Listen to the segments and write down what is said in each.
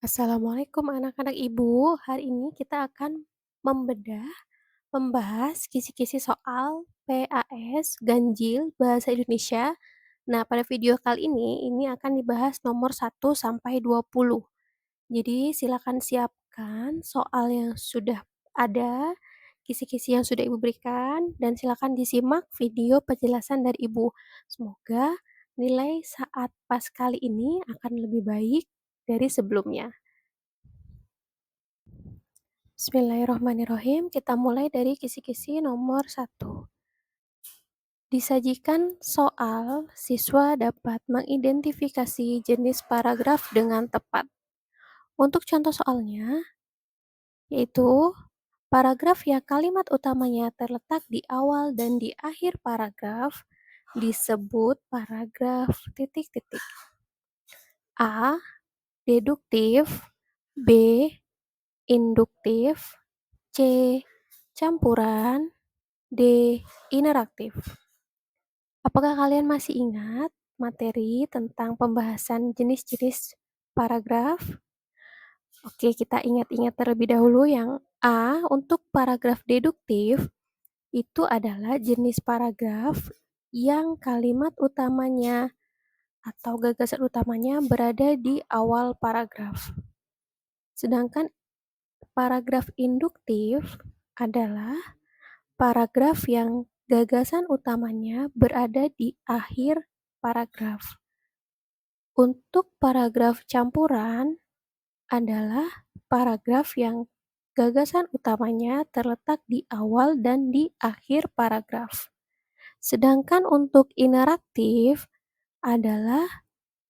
Assalamualaikum anak-anak Ibu. Hari ini kita akan membahas kisi-kisi soal PAS Ganjil Bahasa Indonesia. Nah, pada video kali ini akan dibahas nomor 1 sampai 20. Jadi, silakan siapkan soal yang sudah ada, kisi-kisi yang sudah Ibu berikan, dan silakan disimak video penjelasan dari Ibu. Semoga nilai saat pas kali ini akan lebih baik dari sebelumnya. Bismillahirrahmanirrahim, kita mulai dari kisi-kisi nomor 1. Disajikan soal, siswa dapat mengidentifikasi jenis paragraf dengan tepat. Untuk contoh soalnya, yaitu paragraf yang kalimat utamanya terletak di awal dan di akhir paragraf disebut paragraf titik-titik. A. Deduktif. B. Induktif. C. Campuran. D. Interaktif. Apakah kalian masih ingat materi tentang pembahasan jenis-jenis paragraf? Oke, kita ingat-ingat terlebih dahulu yang A. Untuk paragraf deduktif, itu adalah jenis paragraf yang kalimat utamanya atau gagasan utamanya berada di awal paragraf. Sedangkan paragraf induktif adalah paragraf yang gagasan utamanya berada di akhir paragraf. Untuk paragraf campuran adalah paragraf yang gagasan utamanya terletak di awal dan di akhir paragraf. Sedangkan untuk interaktif adalah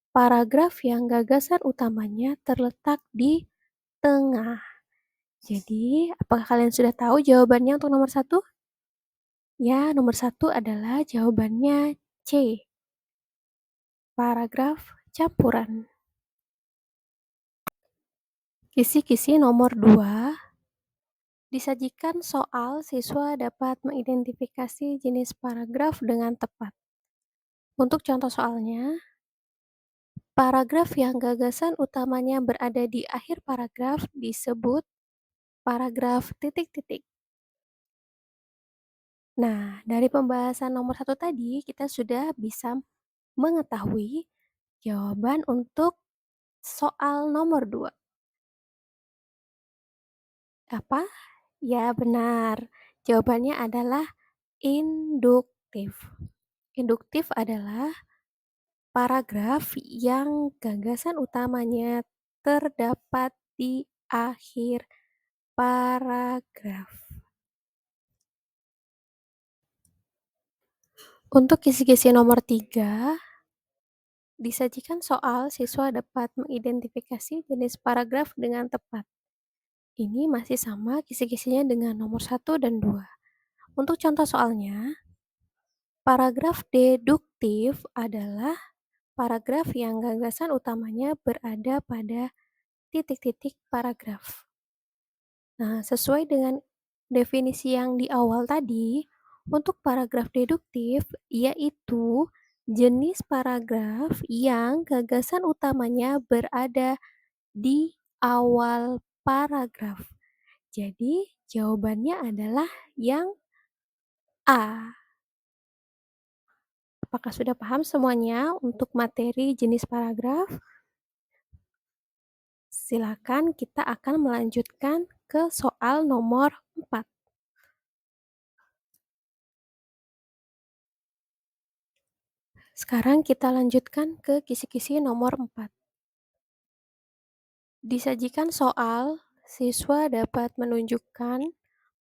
paragraf yang gagasan utamanya terletak di tengah. Jadi, apakah kalian sudah tahu jawabannya untuk nomor 1? Ya, nomor 1 adalah jawabannya C. Paragraf campuran. Kisi-kisi nomor 2. Disajikan soal, siswa dapat mengidentifikasi jenis paragraf dengan tepat. Untuk contoh soalnya, paragraf yang gagasan utamanya berada di akhir paragraf disebut paragraf titik-titik. Nah, dari pembahasan nomor 1 tadi, kita sudah bisa mengetahui jawaban untuk soal nomor 2. Apa? Ya, benar. Jawabannya adalah induktif. Induktif adalah paragraf yang gagasan utamanya terdapat di akhir paragraf. Untuk kisi-kisi nomor 3, disajikan soal, siswa dapat mengidentifikasi jenis paragraf dengan tepat. Ini masih sama kisi-kisinya dengan nomor 1 dan 2. Untuk contoh soalnya, paragraf deduktif adalah paragraf yang gagasan utamanya berada pada titik-titik paragraf. Nah, sesuai dengan definisi yang di awal tadi, untuk paragraf deduktif yaitu jenis paragraf yang gagasan utamanya berada di awal paragraf. Jadi, jawabannya adalah yang A. Apakah sudah paham semuanya untuk materi jenis paragraf? Silakan, kita akan melanjutkan ke soal nomor 4. Sekarang kita lanjutkan ke kisi-kisi nomor 4. Disajikan soal, siswa dapat menunjukkan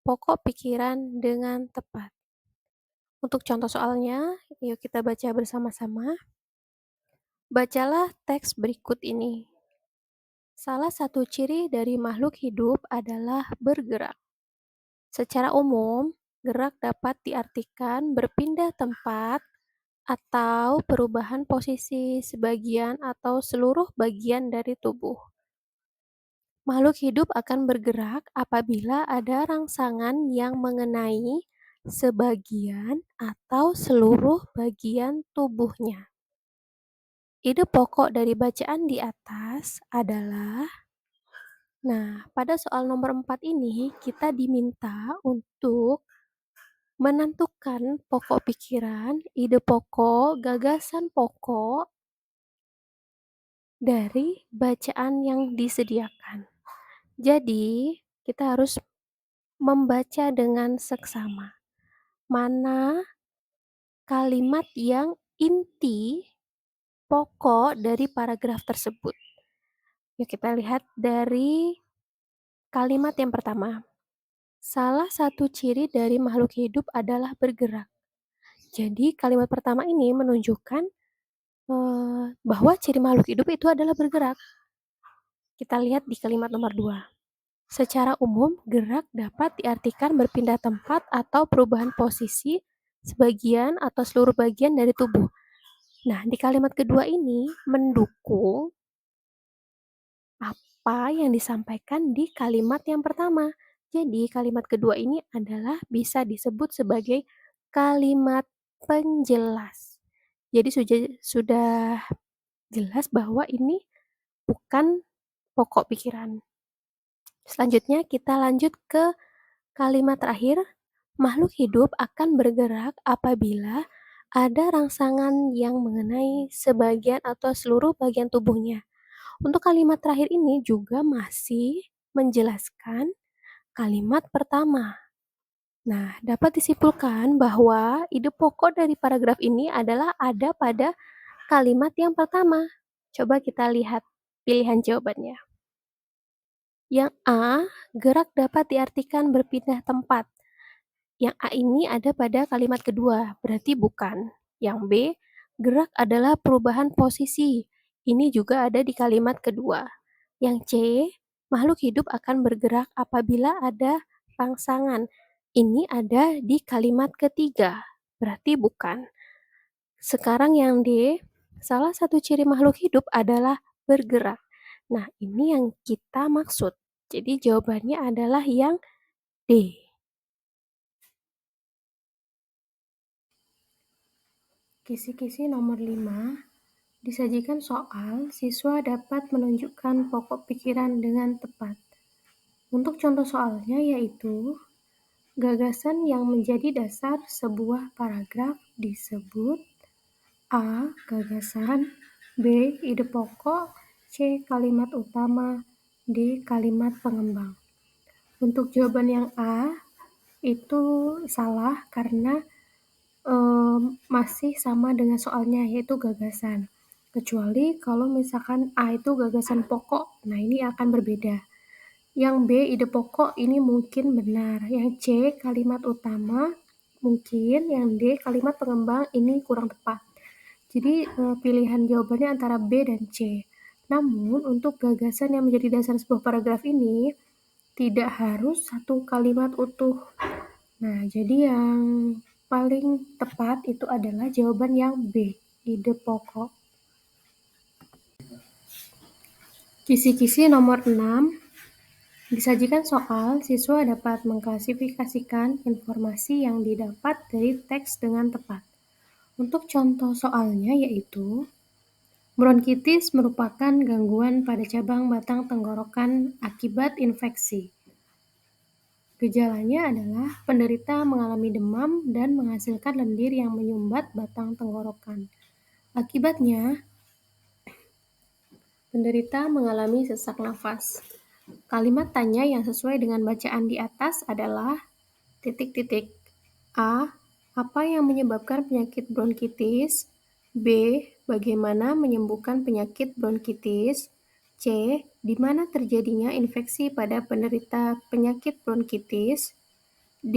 pokok pikiran dengan tepat. Untuk contoh soalnya, yuk kita baca bersama-sama. Bacalah teks berikut ini. Salah satu ciri dari makhluk hidup adalah bergerak. Secara umum, gerak dapat diartikan berpindah tempat atau perubahan posisi sebagian atau seluruh bagian dari tubuh. Makhluk hidup akan bergerak apabila ada rangsangan yang mengenai sebagian atau seluruh bagian tubuhnya. Ide pokok dari bacaan di atas adalah Nah, pada soal nomor 4 ini kita diminta untuk menentukan pokok pikiran, ide pokok, gagasan pokok dari bacaan yang disediakan. Jadi, kita harus membaca dengan seksama. Mana kalimat yang inti pokok dari paragraf tersebut. Yuk kita lihat dari kalimat yang pertama. Salah satu ciri dari makhluk hidup adalah bergerak. Jadi kalimat pertama ini menunjukkan bahwa ciri makhluk hidup itu adalah bergerak. Kita lihat di kalimat nomor 2. Secara umum, gerak dapat diartikan berpindah tempat atau perubahan posisi sebagian atau seluruh bagian dari tubuh. Nah, di kalimat kedua ini mendukung apa yang disampaikan di kalimat yang pertama. Jadi, kalimat kedua ini adalah bisa disebut sebagai kalimat penjelas. Jadi sudah jelas bahwa ini bukan pokok pikiran. Selanjutnya kita lanjut ke kalimat terakhir. Makhluk hidup akan bergerak apabila ada rangsangan yang mengenai sebagian atau seluruh bagian tubuhnya. Untuk kalimat terakhir ini juga masih menjelaskan kalimat pertama. Nah, dapat disimpulkan bahwa ide pokok dari paragraf ini adalah ada pada kalimat yang pertama. Coba kita lihat pilihan jawabannya. Yang A, gerak dapat diartikan berpindah tempat. Yang A ini ada pada kalimat kedua, berarti bukan. Yang B, gerak adalah perubahan posisi. Ini juga ada di kalimat kedua. Yang C, makhluk hidup akan bergerak apabila ada rangsangan. Ini ada di kalimat ketiga, berarti bukan. Sekarang yang D, salah satu ciri makhluk hidup adalah bergerak. Nah, ini yang kita maksud. Jadi jawabannya adalah yang D. Kisi-kisi nomor 5, disajikan soal, siswa dapat menunjukkan pokok pikiran dengan tepat. Untuk contoh soalnya yaitu, gagasan yang menjadi dasar sebuah paragraf disebut A. Gagasan, B. Ide pokok, C. Kalimat utama, D. Kalimat pengembang. Untuk jawaban yang A, itu salah karena masih sama dengan soalnya, yaitu gagasan. Kecuali kalau misalkan A itu gagasan pokok, nah ini akan berbeda. Yang B, ide pokok, ini mungkin benar. Yang C, kalimat utama, mungkin. Yang D, kalimat pengembang, ini kurang tepat. Jadi pilihan jawabannya antara B dan C. Namun, untuk gagasan yang menjadi dasar sebuah paragraf ini, tidak harus satu kalimat utuh. Nah, jadi yang paling tepat itu adalah jawaban yang B, ide pokok. Kisi-kisi nomor 6, disajikan soal, siswa dapat mengklasifikasikan informasi yang didapat dari teks dengan tepat. Untuk contoh soalnya yaitu, bronkitis merupakan gangguan pada cabang batang tenggorokan akibat infeksi. Gejalanya adalah penderita mengalami demam dan menghasilkan lendir yang menyumbat batang tenggorokan. Akibatnya, penderita mengalami sesak nafas. Kalimat tanya yang sesuai dengan bacaan di atas adalah titik-titik. A. Apa yang menyebabkan penyakit bronkitis? B. Bagaimana menyembuhkan penyakit bronkitis? C. Di mana terjadinya infeksi pada penderita penyakit bronkitis? D.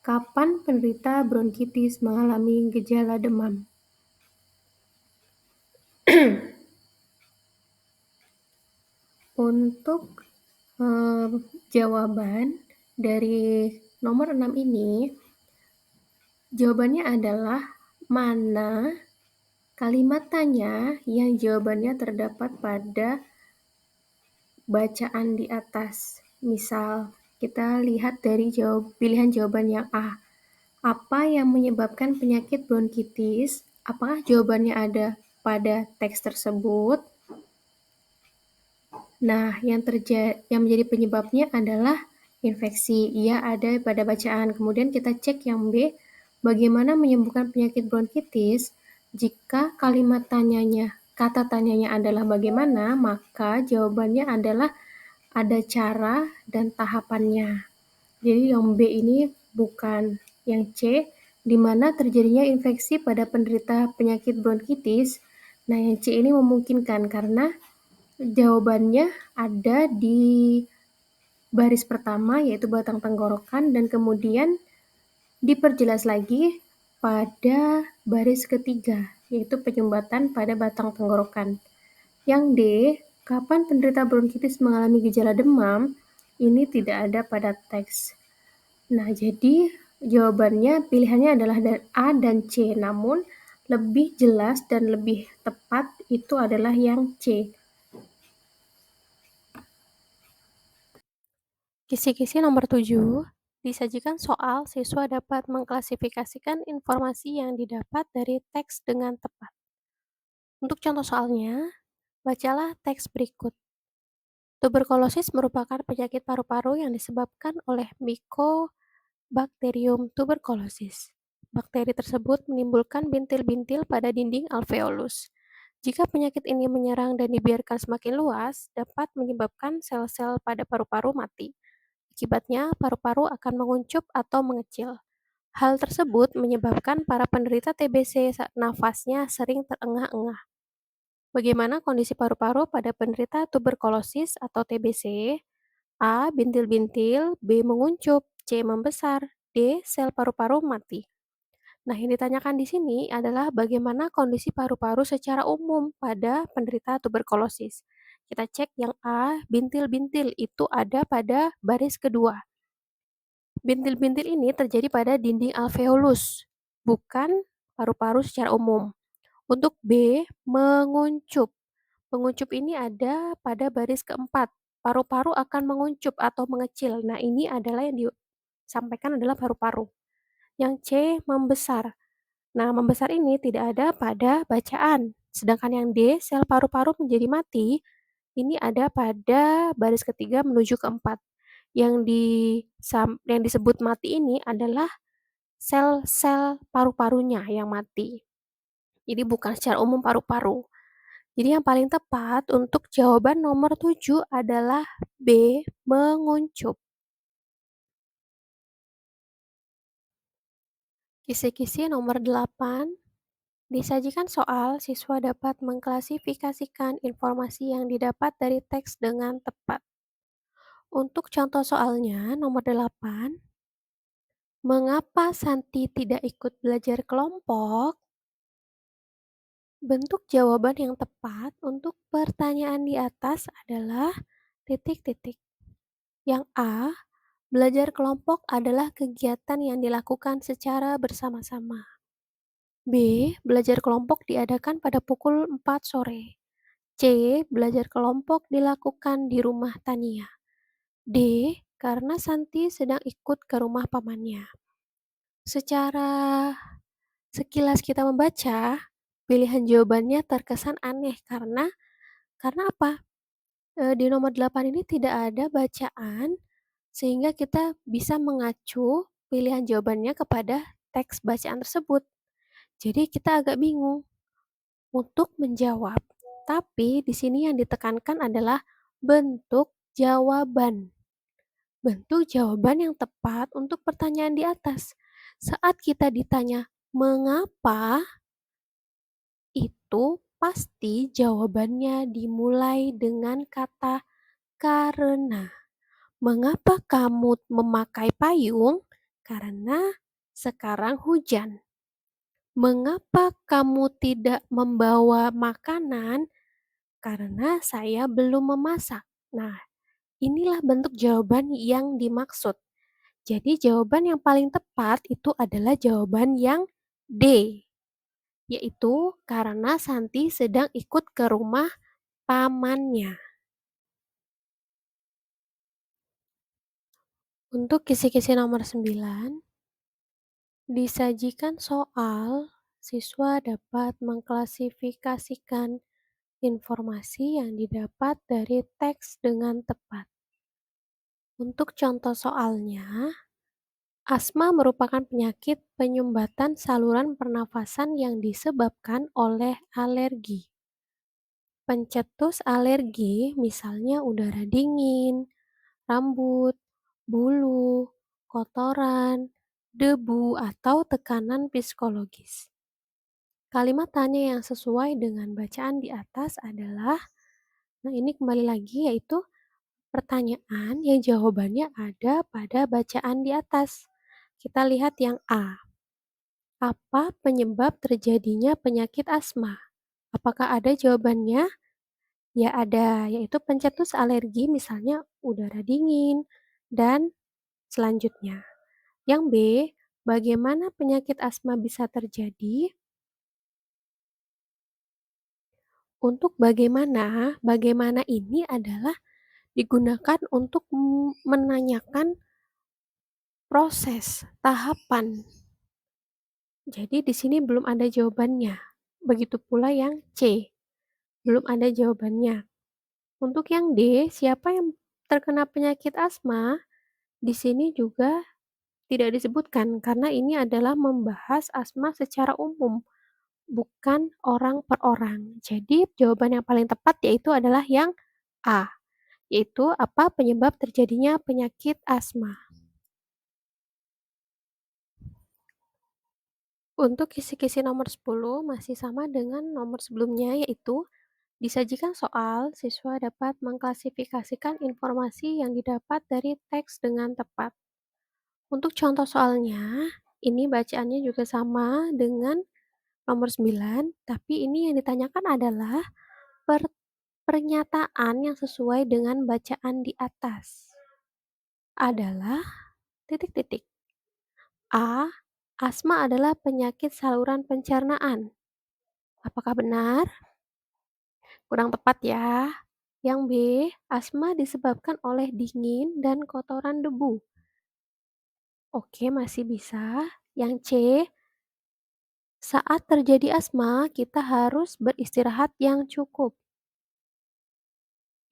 Kapan penderita bronkitis mengalami gejala demam? Untuk jawaban dari nomor 6 ini, jawabannya adalah mana kalimat tanya yang jawabannya terdapat pada bacaan di atas. Misal, kita lihat dari pilihan jawaban yang A. Apa yang menyebabkan penyakit bronkitis? Apakah jawabannya ada pada teks tersebut? Nah, yang menjadi penyebabnya adalah infeksi. Ia ada pada bacaan. Kemudian kita cek yang B, bagaimana menyembuhkan penyakit bronkitis? Jika kata tanyanya adalah bagaimana, maka jawabannya adalah ada cara dan tahapannya. Jadi yang B ini bukan. Yang C, di mana terjadinya infeksi pada penderita penyakit bronkitis. Nah, yang C ini memungkinkan karena jawabannya ada di baris pertama, yaitu batang tenggorokan, dan kemudian diperjelas lagi pada baris ketiga, yaitu penyumbatan pada batang tenggorokan. Yang D, kapan penderita bronkitis mengalami gejala demam, ini tidak ada pada teks. Nah, jadi jawabannya pilihannya adalah A dan C, namun lebih jelas dan lebih tepat itu adalah yang C. Kisi-kisi nomor 7, disajikan soal siswa dapat mengklasifikasikan informasi yang didapat dari teks dengan tepat. Untuk contoh soalnya, bacalah teks berikut. Tuberkulosis merupakan penyakit paru-paru yang disebabkan oleh Mycobacterium tuberculosis. Bakteri tersebut menimbulkan bintil-bintil pada dinding alveolus. Jika penyakit ini menyerang dan dibiarkan semakin luas, dapat menyebabkan sel-sel pada paru-paru mati. Akibatnya, paru-paru akan menguncup atau mengecil. Hal tersebut menyebabkan para penderita TBC nafasnya sering terengah-engah. Bagaimana kondisi paru-paru pada penderita tuberkulosis atau TBC? A. Bintil-bintil, B. Menguncup, C. Membesar, D. Sel paru-paru mati. Nah, yang ditanyakan di sini adalah bagaimana kondisi paru-paru secara umum pada penderita tuberkulosis. Kita cek yang A, bintil-bintil itu ada pada baris kedua. Bintil-bintil ini terjadi pada dinding alveolus, bukan paru-paru secara umum. Untuk B, menguncup. Menguncup ini ada pada baris keempat. Paru-paru akan menguncup atau mengecil. Nah, ini adalah yang disampaikan adalah paru-paru. Yang C, membesar. Nah, membesar ini tidak ada pada bacaan. Sedangkan yang D, sel paru-paru menjadi mati, ini ada pada baris ketiga menuju keempat. Yang disebut mati ini adalah sel-sel paru-parunya yang mati. Jadi bukan secara umum paru-paru. Jadi yang paling tepat untuk jawaban nomor 7 adalah B, menguncup. Kisi-kisi nomor 8, disajikan soal siswa dapat mengklasifikasikan informasi yang didapat dari teks dengan tepat. Untuk contoh soalnya nomor 8, mengapa Santi tidak ikut belajar kelompok? Bentuk jawaban yang tepat untuk pertanyaan di atas adalah titik-titik. Yang A, belajar kelompok adalah kegiatan yang dilakukan secara bersama-sama. B, belajar kelompok diadakan pada pukul 4 sore. C, belajar kelompok dilakukan di rumah Tania. D, karena Santi sedang ikut ke rumah pamannya. Secara sekilas kita membaca, pilihan jawabannya terkesan aneh karena apa? Di nomor 8 ini tidak ada bacaan sehingga kita bisa mengacu pilihan jawabannya kepada teks bacaan tersebut. Jadi kita agak bingung untuk menjawab. Tapi di sini yang ditekankan adalah bentuk jawaban. Bentuk jawaban yang tepat untuk pertanyaan di atas. Saat kita ditanya mengapa, itu pasti jawabannya dimulai dengan kata karena. Mengapa kamu memakai payung? Karena sekarang hujan. Mengapa kamu tidak membawa makanan? Karena saya belum memasak. Nah, inilah bentuk jawaban yang dimaksud. Jadi jawaban yang paling tepat itu adalah jawaban yang D, yaitu karena Santi sedang ikut ke rumah pamannya. Untuk kisi-kisi nomor 9, disajikan soal, siswa dapat mengklasifikasikan informasi yang didapat dari teks dengan tepat. Untuk contoh soalnya, asma merupakan penyakit penyumbatan saluran pernafasan yang disebabkan oleh alergi. Pencetus alergi misalnya udara dingin, rambut, bulu, kotoran, debu, atau tekanan psikologis. Kalimat tanya yang sesuai dengan bacaan di atas adalah, nah ini kembali lagi yaitu pertanyaan yang jawabannya ada pada bacaan di atas. Kita lihat yang A. Apa penyebab terjadinya penyakit asma? Apakah ada jawabannya? Ya ada, yaitu pencetus alergi misalnya udara dingin dan selanjutnya. Yang B, bagaimana penyakit asma bisa terjadi? Untuk bagaimana ini adalah digunakan untuk menanyakan proses, tahapan. Jadi di sini belum ada jawabannya. Begitu pula yang C, belum ada jawabannya. Untuk yang D, siapa yang terkena penyakit asma? Di sini juga tidak disebutkan karena ini adalah membahas asma secara umum, bukan orang per orang. Jadi jawaban yang paling tepat yaitu adalah yang A, yaitu apa penyebab terjadinya penyakit asma. Untuk kisi-kisi nomor 10 masih sama dengan nomor sebelumnya, yaitu disajikan soal, siswa dapat mengklasifikasikan informasi yang didapat dari teks dengan tepat. Untuk contoh soalnya, ini bacaannya juga sama dengan nomor 9, tapi ini yang ditanyakan adalah pernyataan yang sesuai dengan bacaan di atas. Adalah titik-titik. A. Asma adalah penyakit saluran pencernaan. Apakah benar? Kurang tepat ya. Yang B, asma disebabkan oleh dingin dan kotoran debu. Oke, masih bisa. Yang C, saat terjadi asma, kita harus beristirahat yang cukup.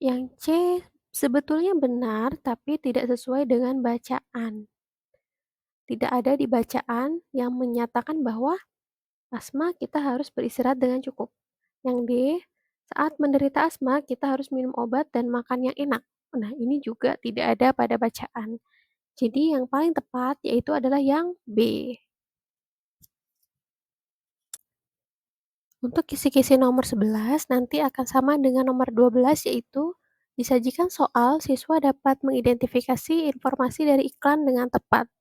Yang C sebetulnya benar, tapi tidak sesuai dengan bacaan. Tidak ada di bacaan yang menyatakan bahwa asma kita harus beristirahat dengan cukup. Yang D, saat menderita asma kita harus minum obat dan makan yang enak. Nah, ini juga tidak ada pada bacaan. Jadi yang paling tepat yaitu adalah yang B. Untuk kisi-kisi nomor 11 nanti akan sama dengan nomor 12 yaitu disajikan soal siswa dapat mengidentifikasi informasi dari iklan dengan tepat.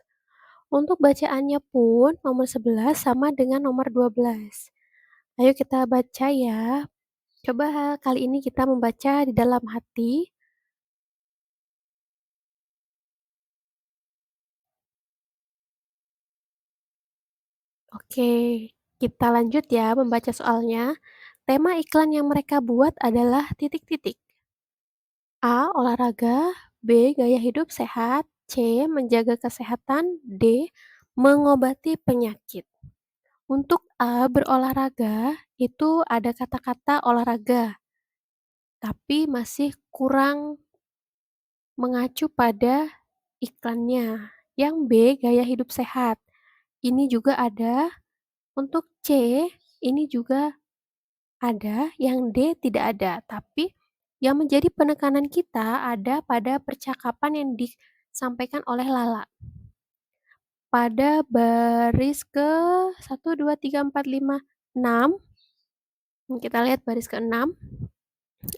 Untuk bacaannya pun nomor 11 sama dengan nomor 12. Ayo kita baca ya. Coba kali ini kita membaca di dalam hati. Oke, kita lanjut ya membaca soalnya. Tema iklan yang mereka buat adalah titik-titik. A. Olahraga. B. Gaya hidup sehat. C. Menjaga kesehatan. D. Mengobati penyakit. Untuk A. Berolahraga, itu ada kata-kata olahraga, tapi masih kurang mengacu pada iklannya. Yang B. Gaya hidup sehat. Ini juga ada. Untuk C, ini juga ada, yang D tidak ada, tapi yang menjadi penekanan kita ada pada percakapan yang disampaikan oleh Lala. Pada baris ke 1, 2, 3, 4, 5, 6, kita lihat baris ke-6,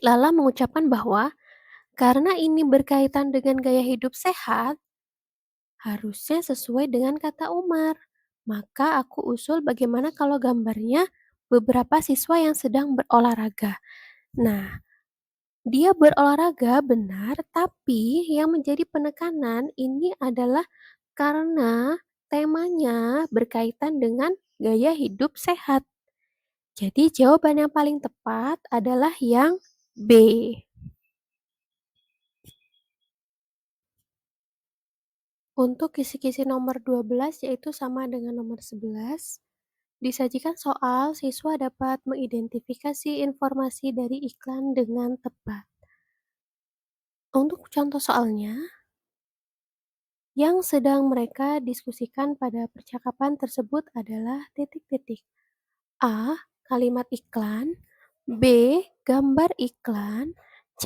Lala mengucapkan bahwa karena ini berkaitan dengan gaya hidup sehat, harusnya sesuai dengan kata Umar. Maka aku usul bagaimana kalau gambarnya beberapa siswa yang sedang berolahraga. Nah, dia berolahraga benar, tapi yang menjadi penekanan ini adalah karena temanya berkaitan dengan gaya hidup sehat. Jadi jawaban yang paling tepat adalah yang B. Untuk kisi-kisi nomor 12 yaitu sama dengan nomor 11. Disajikan soal, siswa dapat mengidentifikasi informasi dari iklan dengan tepat. Untuk contoh soalnya, yang sedang mereka diskusikan pada percakapan tersebut adalah titik-titik. A. Kalimat iklan. B. Gambar iklan. C.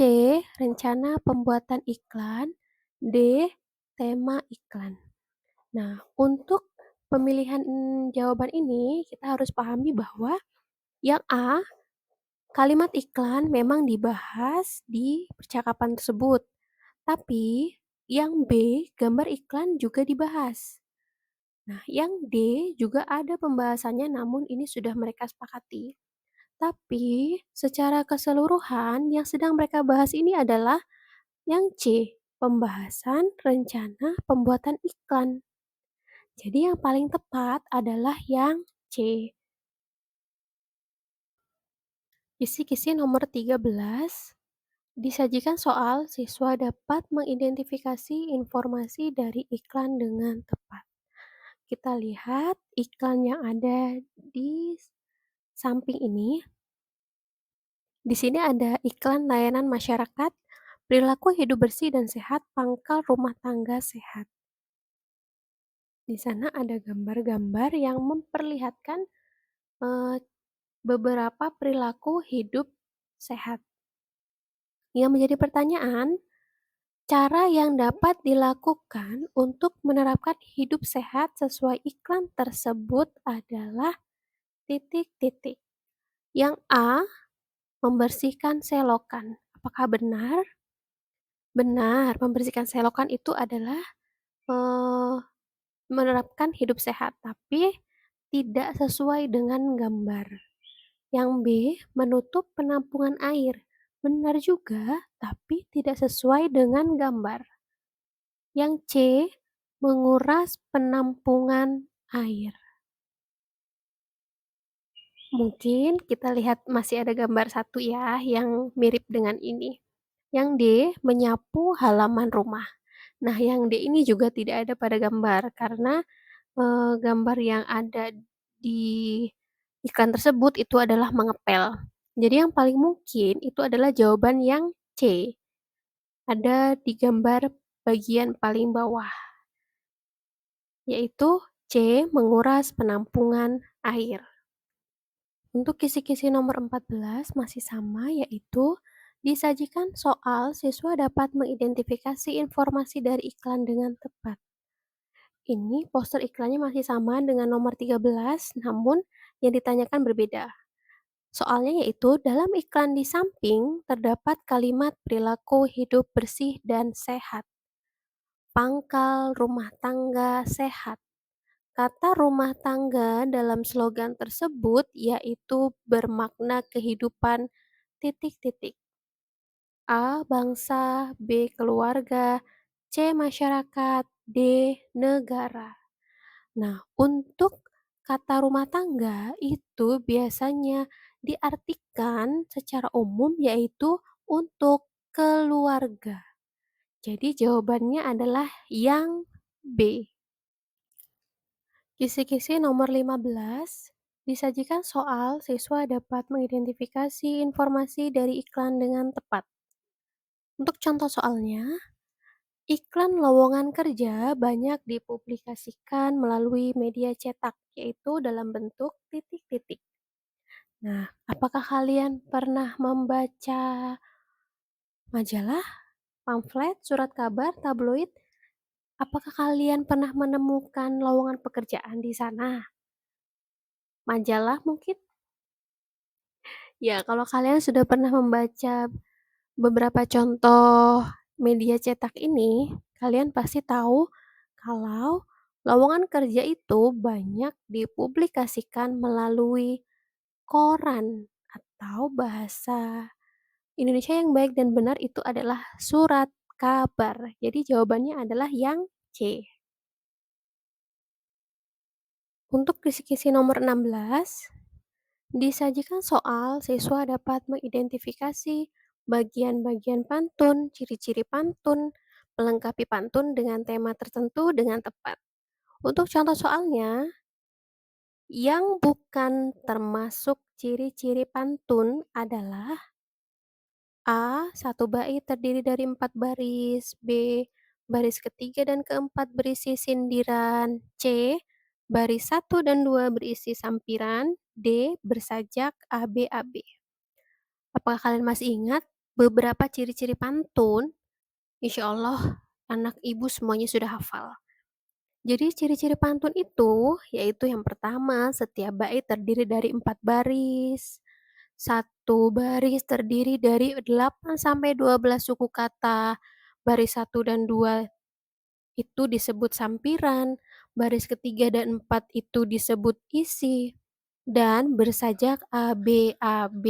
Rencana pembuatan iklan. D. Tema iklan. Nah, untuk pemilihan jawaban ini, kita harus pahami bahwa yang A, kalimat iklan memang dibahas di percakapan tersebut. Tapi yang B, gambar iklan juga dibahas. Nah, yang D juga ada pembahasannya namun ini sudah mereka sepakati. Tapi secara keseluruhan yang sedang mereka bahas ini adalah yang C, pembahasan rencana pembuatan iklan. Jadi yang paling tepat adalah yang C. Kisi-kisi nomor 13. Disajikan soal, siswa dapat mengidentifikasi informasi dari iklan dengan tepat. Kita lihat iklan yang ada di samping ini. Di sini ada iklan layanan masyarakat, perilaku hidup bersih dan sehat, pangkal rumah tangga sehat. Di sana ada gambar-gambar yang memperlihatkan eh, beberapa perilaku hidup sehat. Yang menjadi pertanyaan, cara yang dapat dilakukan untuk menerapkan hidup sehat sesuai iklan tersebut adalah titik-titik. Yang A, membersihkan selokan. Apakah benar? Benar, membersihkan selokan itu adalah eh, menerapkan hidup sehat, tapi tidak sesuai dengan gambar. Yang B, menutup penampungan air. Benar juga, tapi tidak sesuai dengan gambar. Yang C, menguras penampungan air. Mungkin kita lihat masih ada gambar satu ya yang mirip dengan ini. Yang D, menyapu halaman rumah. Nah, yang D ini juga tidak ada pada gambar karena gambar yang ada di iklan tersebut itu adalah mengepel. Jadi yang paling mungkin itu adalah jawaban yang C. Ada di gambar bagian paling bawah, yaitu C, menguras penampungan air. Untuk kisi-kisi nomor 14 masih sama, yaitu disajikan soal siswa dapat mengidentifikasi informasi dari iklan dengan tepat. Ini poster iklannya masih sama dengan nomor 13, namun yang ditanyakan berbeda. Soalnya yaitu dalam iklan di samping terdapat kalimat perilaku hidup bersih dan sehat. Pangkal rumah tangga sehat. Kata rumah tangga dalam slogan tersebut yaitu bermakna kehidupan titik-titik. A. Bangsa, B. Keluarga, C. Masyarakat, D. Negara. Nah, untuk kata rumah tangga itu biasanya diartikan secara umum yaitu untuk keluarga. Jadi jawabannya adalah yang B. Kisi-kisi nomor 15. Disajikan soal, siswa dapat mengidentifikasi informasi dari iklan dengan tepat. Untuk contoh soalnya, iklan lowongan kerja banyak dipublikasikan melalui media cetak, yaitu dalam bentuk titik-titik. Nah, apakah kalian pernah membaca majalah, pamflet, surat kabar, tabloid? Apakah kalian pernah menemukan lowongan pekerjaan di sana? Majalah mungkin? Ya, kalau kalian sudah pernah membaca beberapa contoh media cetak ini, kalian pasti tahu kalau lowongan kerja itu banyak dipublikasikan melalui koran atau bahasa Indonesia yang baik dan benar itu adalah surat kabar. Jadi jawabannya adalah yang C. Untuk kisi-kisi nomor 16, disajikan soal, siswa dapat mengidentifikasi bagian-bagian pantun, ciri-ciri pantun, melengkapi pantun dengan tema tertentu dengan tepat. Untuk contoh soalnya, Yang bukan termasuk ciri-ciri pantun adalah A. Satu bait terdiri dari 4 baris. B. Baris ketiga dan keempat berisi sindiran. C. Baris satu dan 2 berisi sampiran. D. Bersajak AB-AB. Apakah kalian masih ingat beberapa ciri-ciri pantun? Insya Allah anak ibu semuanya sudah hafal. Jadi ciri-ciri pantun itu yaitu yang pertama, setiap bait terdiri dari 4 baris. Satu baris terdiri dari 8 sampai 12 suku kata. Baris satu dan 2 itu disebut sampiran, baris ketiga dan 4 itu disebut isi, dan bersajak A, B, A, B.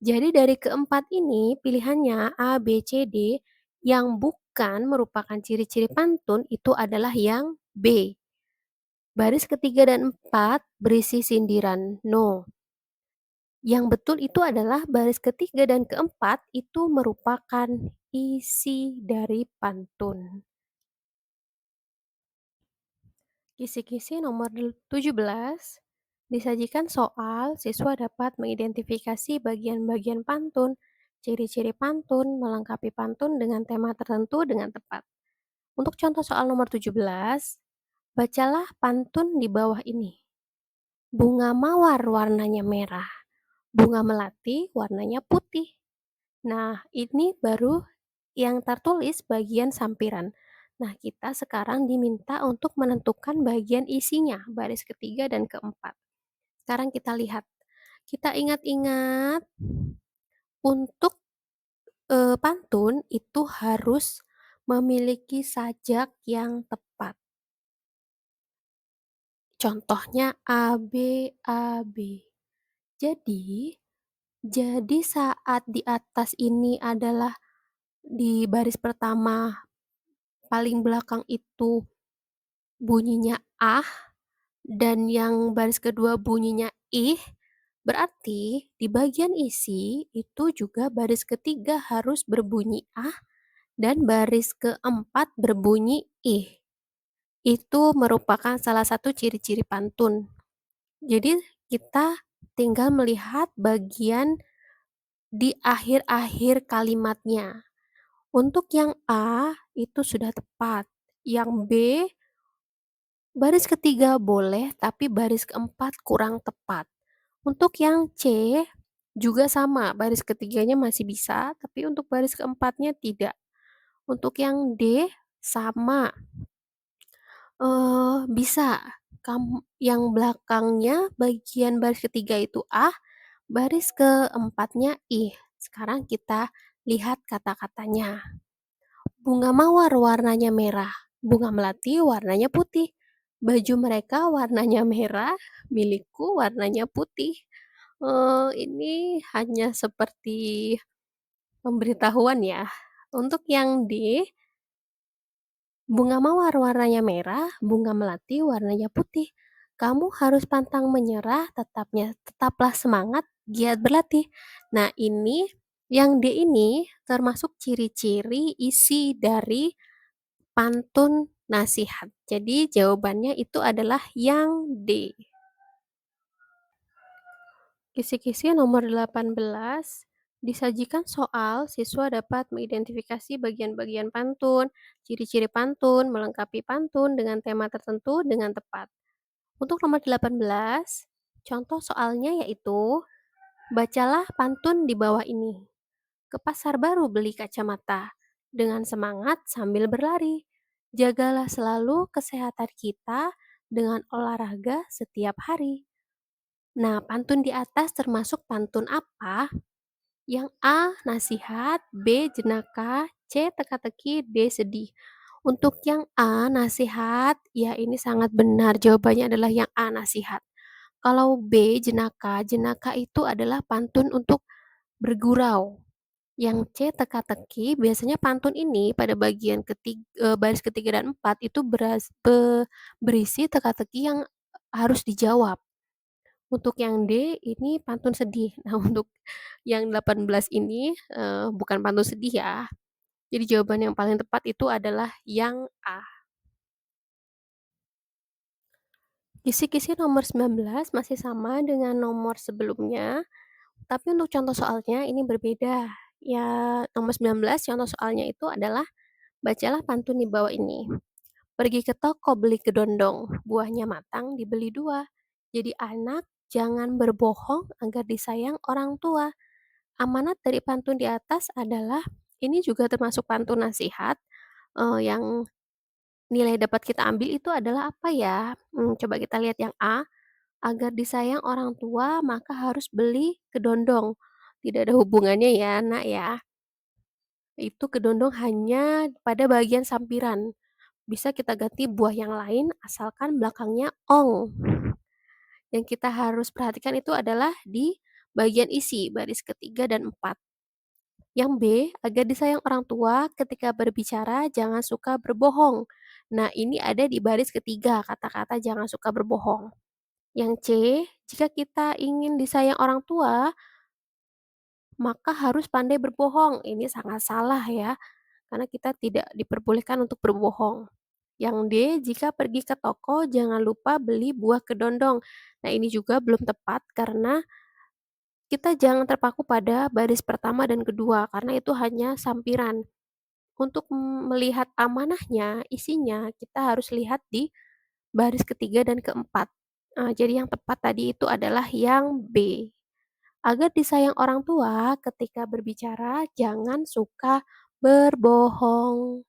Jadi dari keempat ini pilihannya A, B, C, D yang bukan merupakan ciri-ciri pantun itu adalah yang B. Baris ketiga dan 4 berisi sindiran. No. Yang betul itu adalah baris ketiga dan keempat itu merupakan isi dari pantun. Kisi-kisi nomor 17. Disajikan soal, siswa dapat mengidentifikasi bagian-bagian pantun, ciri-ciri pantun, melengkapi pantun dengan tema tertentu dengan tepat. Untuk contoh soal nomor 17, bacalah pantun di bawah ini. Bunga mawar warnanya merah, bunga melati warnanya putih. Nah, ini baru yang tertulis bagian sampiran. Nah, kita sekarang diminta untuk menentukan bagian isinya, baris ketiga dan keempat. Sekarang kita lihat. Kita ingat-ingat, untuk pantun itu harus memiliki sajak yang tepat. Contohnya A, B, A, B. Jadi, saat di atas ini adalah di baris pertama paling belakang itu bunyinya ah, dan yang baris kedua bunyinya ih, berarti di bagian isi itu juga baris ketiga harus berbunyi ah dan baris keempat berbunyi ih. Itu merupakan salah satu ciri-ciri pantun. Jadi kita tinggal melihat bagian di akhir-akhir kalimatnya. Untuk yang A itu sudah tepat. Yang B baris ketiga boleh, tapi baris keempat kurang tepat. Untuk yang C juga sama, baris ketiganya masih bisa, tapi untuk baris keempatnya tidak. Untuk yang D sama, bisa. Yang belakangnya bagian baris ketiga itu A, baris keempatnya I. Sekarang kita lihat kata-katanya. Bunga mawar warnanya merah, bunga melati warnanya putih. Baju mereka warnanya merah, milikku warnanya putih. Ini hanya seperti pemberitahuan ya. Untuk yang D, bunga mawar warnanya merah, bunga melati warnanya putih. Kamu harus pantang menyerah, tetaplah semangat, giat berlatih. Nah, ini yang D ini termasuk ciri-ciri isi dari pantun nasihat. Jadi jawabannya itu adalah yang D. Kisi-kisi nomor 18. Disajikan soal, siswa dapat mengidentifikasi bagian-bagian pantun, ciri-ciri pantun, melengkapi pantun dengan tema tertentu dengan tepat. Untuk nomor 18, contoh soalnya yaitu, bacalah pantun di bawah ini. Ke pasar baru beli kacamata, dengan semangat sambil berlari. Jagalah selalu kesehatan kita dengan olahraga setiap hari. Nah, pantun di atas termasuk pantun apa? Yang A. Nasihat, B. Jenaka, C. Teka-teki, D. Sedih. Untuk yang A. Nasihat, ya ini sangat benar. Jawabannya adalah yang A. Nasihat. Kalau B. Jenaka, jenaka itu adalah pantun untuk bergurau. Yang C. Teka-teki, biasanya pantun ini pada bagian baris ketiga dan empat itu berisi teka-teki yang harus dijawab. Untuk yang D ini pantun sedih. Nah, untuk yang 18 ini bukan pantun sedih ya. Jadi jawaban yang paling tepat itu adalah yang A. Kisi-kisi nomor 19 masih sama dengan nomor sebelumnya, tapi untuk contoh soalnya ini berbeda. Ya, nomor 19 contoh soalnya itu adalah, bacalah pantun di bawah ini. Pergi ke toko beli kedondong, buahnya matang dibeli dua. Jadi anak jangan berbohong agar disayang orang tua. Amanat dari pantun di atas adalah, ini juga termasuk pantun nasihat, yang nilai dapat kita ambil itu adalah apa ya? Coba kita lihat yang A, agar disayang orang tua maka harus beli kedondong. Tidak ada hubungannya ya, Nak, ya. Itu kedondong hanya pada bagian sampiran. Bisa kita ganti buah yang lain asalkan belakangnya ong. Yang kita harus perhatikan itu adalah di bagian isi, baris ketiga dan empat. Yang B, agar disayang orang tua ketika berbicara jangan suka berbohong. Nah, ini ada di baris ketiga, kata-kata jangan suka berbohong. Yang C, jika kita ingin disayang orang tua, maka harus pandai berbohong. Ini sangat salah ya, karena kita tidak diperbolehkan untuk berbohong. Yang D, jika pergi ke toko jangan lupa beli buah kedondong. Nah, ini juga belum tepat karena kita jangan terpaku pada baris pertama dan kedua karena itu hanya sampiran. Untuk melihat amanahnya, isinya, kita harus lihat di baris ketiga dan keempat. Jadi yang tepat tadi itu adalah yang B. Agar disayang orang tua ketika berbicara jangan suka berbohong.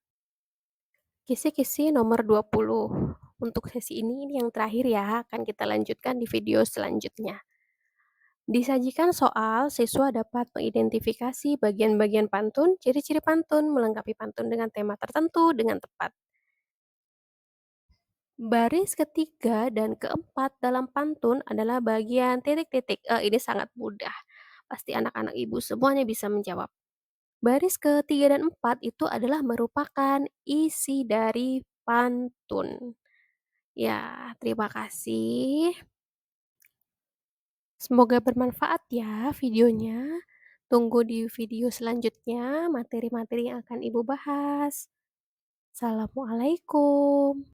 Kisi-kisi nomor 20. Untuk sesi ini yang terakhir ya, akan kita lanjutkan di video selanjutnya. Disajikan soal, siswa dapat mengidentifikasi bagian-bagian pantun, ciri-ciri pantun, melengkapi pantun dengan tema tertentu dengan tepat. Baris ketiga dan keempat dalam pantun adalah bagian titik-titik. Ini sangat mudah. Pasti anak-anak ibu semuanya bisa menjawab. Baris ketiga dan empat itu adalah merupakan isi dari pantun. Ya, terima kasih. Semoga bermanfaat ya videonya. Tunggu di video selanjutnya materi-materi yang akan Ibu bahas. Assalamualaikum.